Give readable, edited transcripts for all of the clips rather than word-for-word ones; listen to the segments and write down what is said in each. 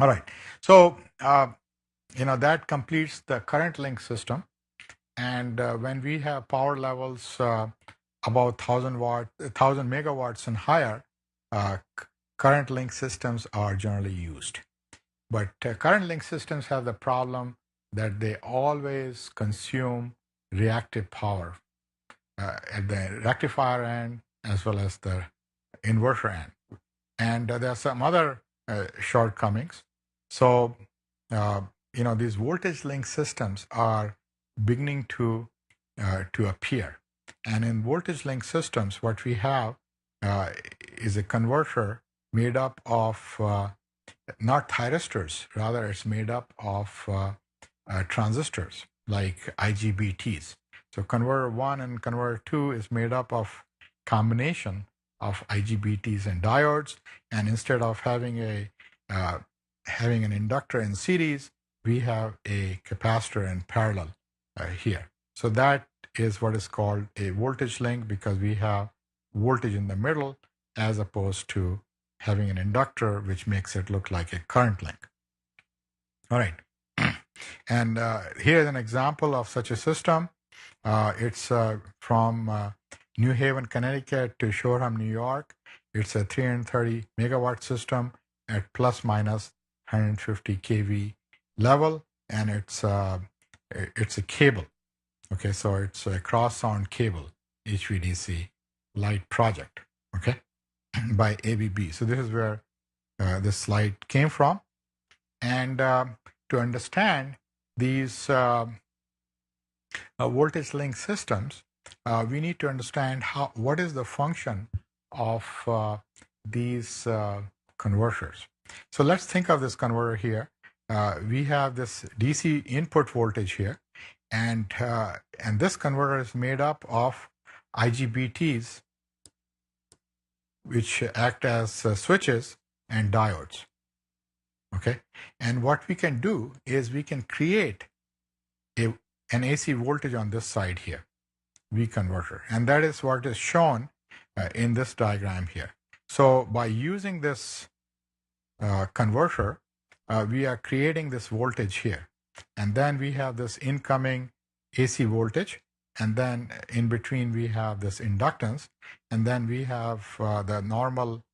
All right. So, that completes the current link system. And when we have power levels about 1,000 megawatts and higher, current link systems are generally used. But current link systems have the problem that they always consume reactive power at the rectifier end as well as the inverter end. And there are some other shortcomings. So, these voltage link systems are beginning to appear. And in voltage link systems, what we have is a converter made up of not thyristors, rather it's made up of transistors like IGBTs. So converter 1 and converter 2 is made up of combination of IGBTs and diodes, and instead of having an inductor in series, we have a capacitor in parallel here. So that is what is called a voltage link, because we have voltage in the middle as opposed to having an inductor, which makes it look like a current link. All right. And here is an example of such a system. It's from New Haven, Connecticut to Shoreham, New York. It's a 330 megawatt system at plus minus 150 kV level, and it's a cable. Okay, so it's a cross-sound cable HVDC light project. Okay, by ABB. So this is where this slide came from, and to understand these voltage link systems, we need to understand what is the function of these converters. So let's think of this converter here. We have this DC input voltage here, and this converter is made up of IGBTs, which act as switches and diodes. Okay, and what we can do is we can create an AC voltage on this side here, V converter, and that is what is shown in this diagram here. So by using this converter, we are creating this voltage here, and then we have this incoming AC voltage, and then in between we have this inductance, and then we have the normal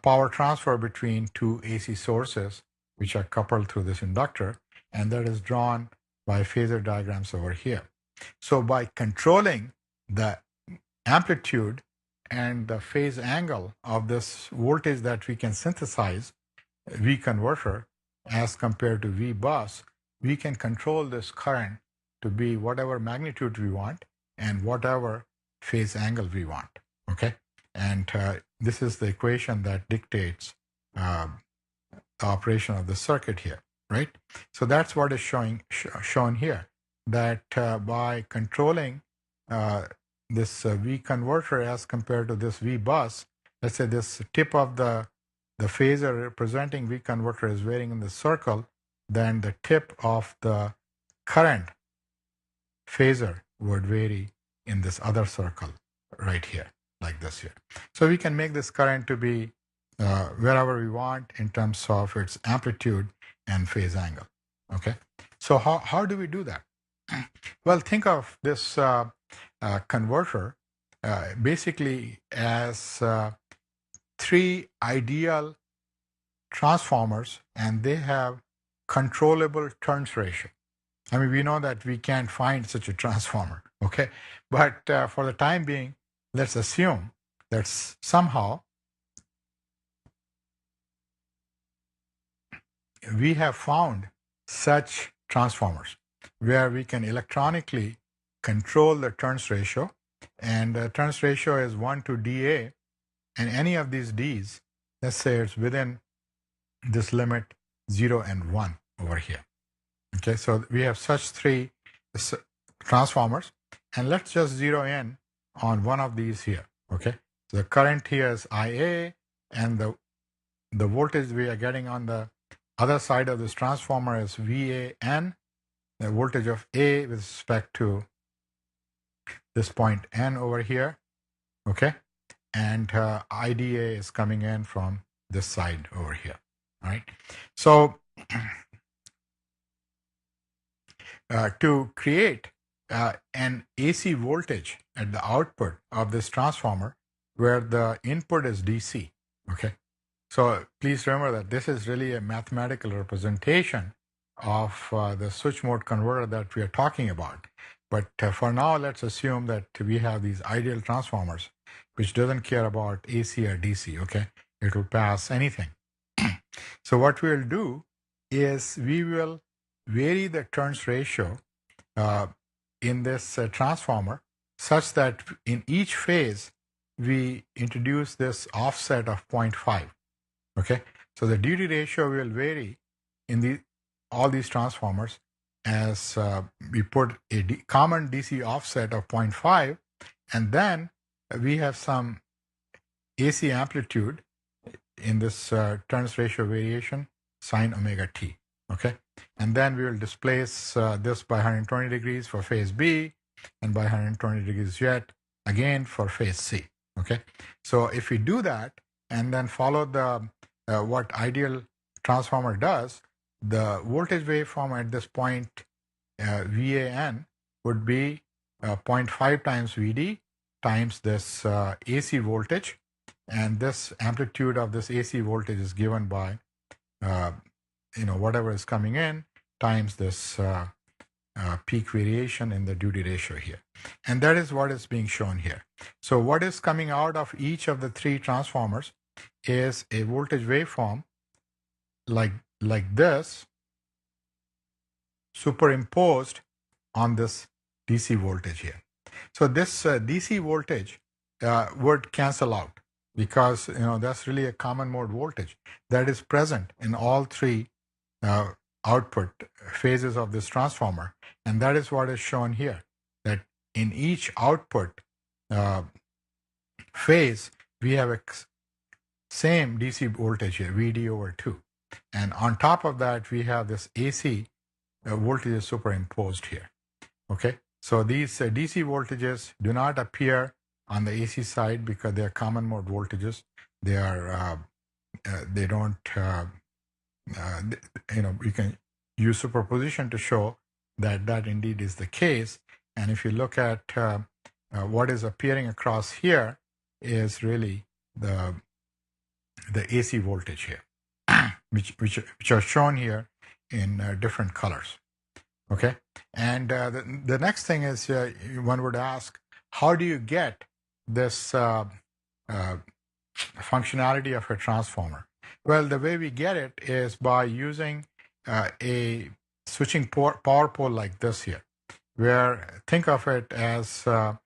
power transfer between two AC sources, which are coupled through this inductor, and that is drawn by phasor diagrams over here. So by controlling the amplitude and the phase angle of this voltage that we can synthesize, V converter, as compared to V bus, we can control this current to be whatever magnitude we want and whatever phase angle we want. Okay, and this is the equation that dictates the operation of the circuit here, right? So that's what is shown here, that by controlling this V converter as compared to this V bus, let's say this tip of the phasor representing V converter is varying in the circle, then the tip of the current phasor would vary in this other circle right here, like this here. So we can make this current to be wherever we want in terms of its amplitude and phase angle. Okay, so how do we do that? Well, think of this converter basically as three ideal transformers, and they have controllable turns ratio. I mean, we know that we can't find such a transformer, okay? But for the time being, let's assume that somehow we have found such transformers where we can electronically control the turns ratio, and the turns ratio is 1 to dA, and any of these D's, let's say it's within this limit 0 and 1 over here. Okay, so we have such three transformers, and let's just zero in on one of these here. Okay, so the current here is IA, and the voltage we are getting on the other side of this transformer is VAN, the voltage of A with respect to this point N over here. Okay, and IDA is coming in from this side over here. All right, so to create an AC voltage at the output of this transformer where the input is DC. Okay, so please remember that this is really a mathematical representation of the switch mode converter that we are talking about. But for now, let's assume that we have these ideal transformers which doesn't care about AC or DC. Okay, it will pass anything. So what we'll do is we will vary the turns ratio in this transformer such that in each phase we introduce this offset of 0.5. Okay, so the duty ratio will vary in all these transformers as we put a common DC offset of 0.5, and then we have some AC amplitude in this turns ratio variation sine omega t. Okay, and then we will displace this by 120 degrees for phase B and by 120 degrees yet again for phase C. Okay, so if we do that and then follow the what ideal transformer does, the voltage waveform at this point VAN would be 0.5 times VD times this AC voltage, and this amplitude of this AC voltage is given by whatever is coming in times this peak variation in the duty ratio here. And that is what is being shown here. So what is coming out of each of the three transformers is a voltage waveform like this, superimposed on this DC voltage here. So this DC voltage would cancel out because that's really a common mode voltage that is present in all three output phases of this transformer, and that is what is shown here, that in each output phase we have a same DC voltage here, VD over 2, and on top of that we have this AC voltages superimposed here. Okay, so these DC voltages do not appear on the AC side because they are common mode voltages. They are they don't you can use superposition to show that indeed is the case. And if you look at what is appearing across here is really the AC voltage here, which are shown here in different colors. Okay, and the next thing is one would ask, how do you get this functionality of a transformer? Well, the way we get it is by using a switching power pole like this here, where think of it as a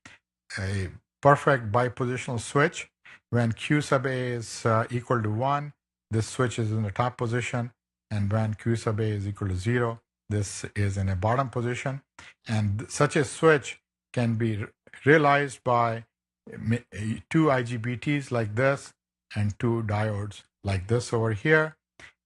perfect bipositional switch. When Q sub A is equal to 1, this switch is in the top position, and when Q sub A is equal to 0, this is in a bottom position. And such a switch can be realized by two IGBTs like this and two diodes like this over here.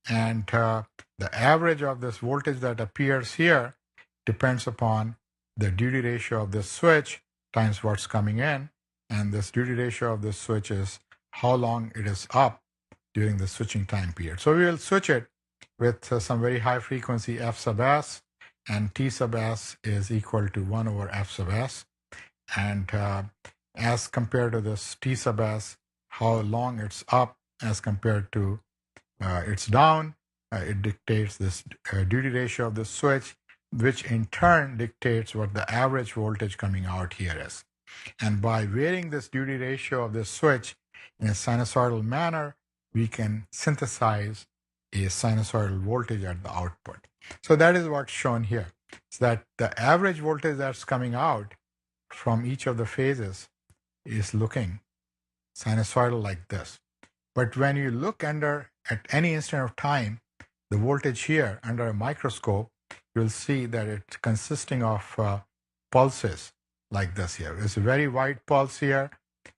And the average of this voltage that appears here depends upon the duty ratio of this switch times what's coming in. And this duty ratio of this switch is how long it is up during the switching time period. So we will switch it with some very high frequency F sub S, and T sub S is equal to 1 over F sub S. And as compared to this T sub S, how long it's up as compared to it's down, it dictates this duty ratio of the switch, which in turn dictates what the average voltage coming out here is. And by varying this duty ratio of the switch in a sinusoidal manner, we can synthesize a sinusoidal voltage at the output. So that is what's shown here. It's that the average voltage that's coming out from each of the phases is looking sinusoidal like this. But when you look at any instant of time, the voltage here under a microscope, you'll see that it's consisting of pulses like this here. It's a very wide pulse here,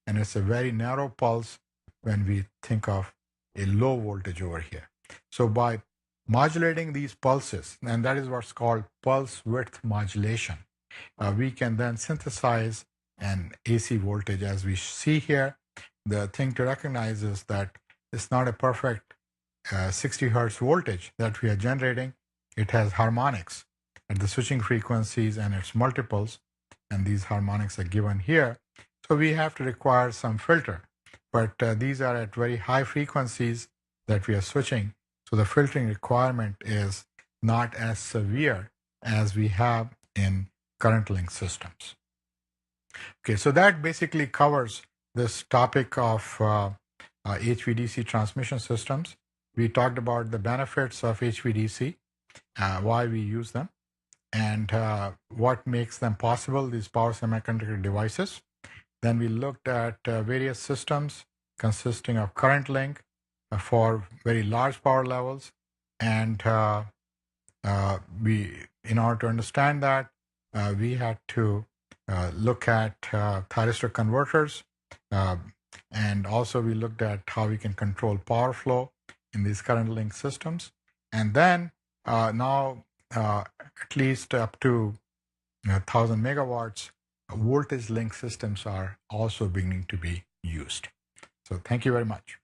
and it's a very narrow pulse when we think of a low voltage over here. So by modulating these pulses, and that is what's called pulse width modulation, we can then synthesize an AC voltage as we see here. The thing to recognize is that it's not a perfect 60 hertz voltage that we are generating, it has harmonics at the switching frequencies and its multiples, and these harmonics are given here. So we have to require some filter, but these are at very high frequencies that we are switching, so the filtering requirement is not as severe as we have in current link systems. Okay, so that basically covers this topic of HVDC transmission systems. We talked about the benefits of HVDC, why we use them, and what makes them possible, these power semiconductor devices. Then we looked at various systems consisting of current link for very large power levels, and in order to understand that, we had to look at thyristor converters, and also we looked at how we can control power flow in these current link systems. And then now at least up to 1,000 megawatts, voltage link systems are also beginning to be used. So thank you very much.